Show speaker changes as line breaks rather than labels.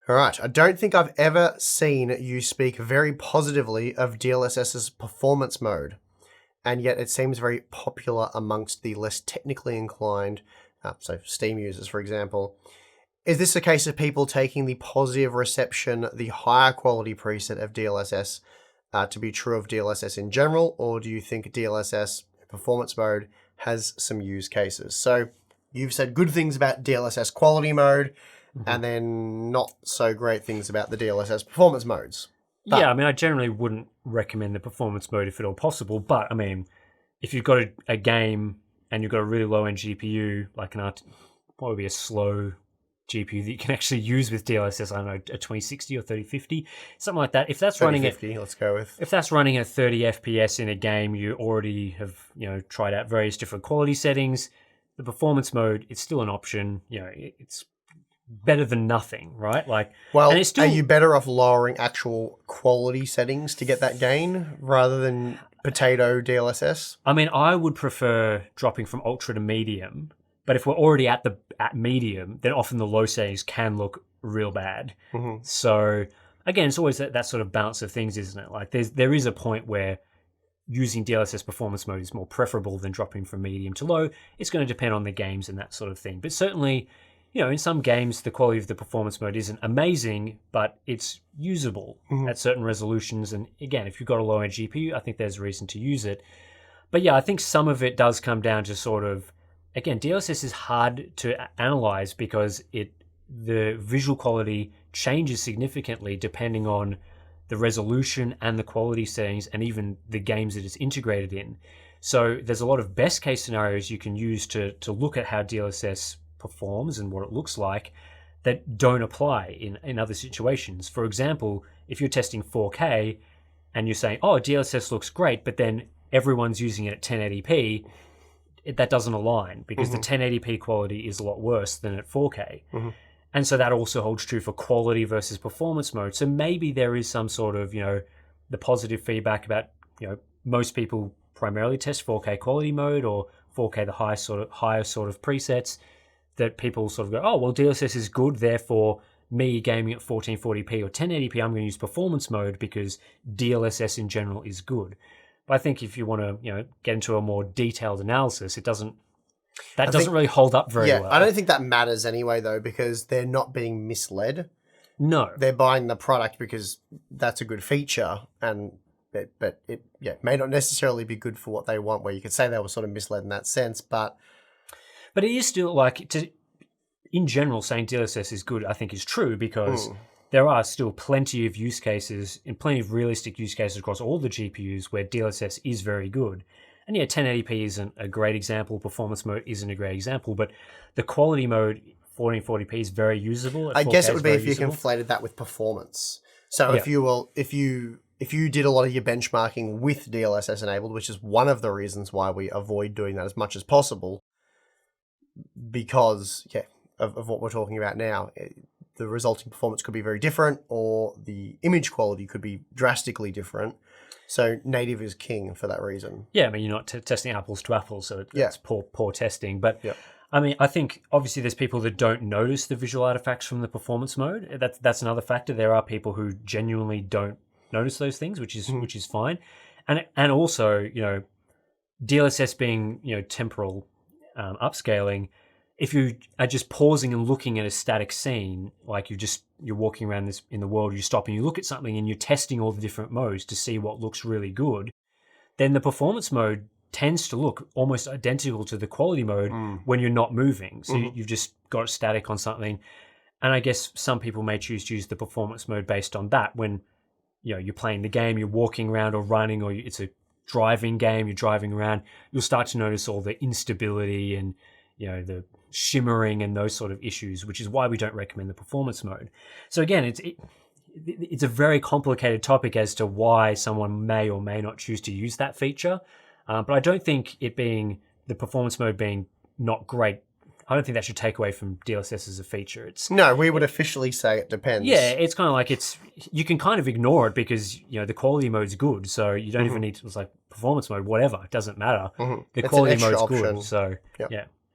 All right. I don't think I've ever seen you speak very positively of DLSS's performance mode, and yet it seems very popular amongst the less technically inclined, so Steam users, for example. Is this a case of people taking the positive reception, the higher quality preset of DLSS to be true of DLSS in general, or do you think DLSS performance mode has some use cases? So you've said good things about DLSS quality mode, and then not so great things about the DLSS performance modes. But,
yeah, I mean, I generally wouldn't recommend the performance mode if at all possible, but I mean, if you've got a game and you've got a really low-end GPU, like what would be a slow GPU that you can actually use with DLSS, I don't know, a 2060 or 3050, something like that. If that's running at
3050, let's go with.
If that's running at 30 FPS in a game, you already have, tried out various different quality settings. The performance mode, it's still an option. It's better than nothing, right?
Well,
and it's still,
are you better off lowering actual quality settings to get that gain rather than potato DLSS?
I mean, I would prefer dropping from ultra to medium, but if we're already at medium, then often the low settings can look real bad. Mm-hmm. So again, it's always that sort of balance of things, isn't it? Like there is a point where using DLSS performance mode is more preferable than dropping from medium to low. It's going to depend on the games and that sort of thing. But certainly, in some games, the quality of the performance mode isn't amazing, but it's usable at certain resolutions. And again, if you've got a low-end GPU, I think there's a reason to use it. But yeah, I think some of it does come down to sort of, again, DLSS is hard to analyze because the visual quality changes significantly depending on the resolution and the quality settings and even the games that it's integrated in. So there's a lot of best case scenarios you can use to look at how DLSS performs and what it looks like that don't apply in other situations. For example, if you're testing 4K and you're saying, oh, DLSS looks great, but then everyone's using it at 1080p, that doesn't align because the 1080p quality is a lot worse than at 4K. And so that also holds true for quality versus performance mode. So maybe there is some sort of, the positive feedback about, most people primarily test 4K quality mode or 4K, the higher sort of presets, that people sort of go, oh, well, DLSS is good, therefore me gaming at 1440p or 1080p, I'm going to use performance mode because DLSS in general is good. But I think if you want to, get into a more detailed analysis, it doesn't really hold up very well.
I don't think that matters anyway, though, because they're not being misled.
No.
They're buying the product because that's a good feature, but it may not necessarily be good for what they want, where you could say they were sort of misled in that sense, but
it is still in general, saying DLSS is good, I think is true because there are still plenty of use cases and plenty of realistic use cases across all the GPUs where DLSS is very good. And yeah, 1080p isn't a great example, performance mode isn't a great example, but the quality mode, 1440p, is very usable.
I guess it would be if you conflated that with performance. So if you did a lot of your benchmarking with DLSS enabled, which is one of the reasons why we avoid doing that as much as possible, because of what we're talking about now, the resulting performance could be very different, or the image quality could be drastically different. So native is king for that reason. Yeah,
I mean, you're not testing apples to apples, so it's poor testing. But I mean, I think obviously there's people that don't notice the visual artifacts from the performance mode. That's another factor. There are people who genuinely don't notice those things, which is fine. And also, DLSS being temporal upscaling, if you are just pausing and looking at a static scene, like you're walking around this in the world, you stop and you look at something and you're testing all the different modes to see what looks really good, then the performance mode tends to look almost identical to the quality mode when you're not moving. So you've just got it static on something. And I guess some people may choose to use the performance mode based on that. When you're playing the game, you're walking around or running, or it's a driving game, you're driving around, you'll start to notice all the instability and the shimmering and those sort of issues, which is why we don't recommend the performance mode. So again, it's a very complicated topic as to why someone may or may not choose to use that feature. But I don't think the performance mode being not great, I don't think that should take away from DLSS as a feature.
No, we would officially say it depends.
Yeah, it's kind of like you can kind of ignore it because the quality mode's good, so you don't even need to. It's like performance mode, whatever, it doesn't matter. The quality mode's good, so yeah.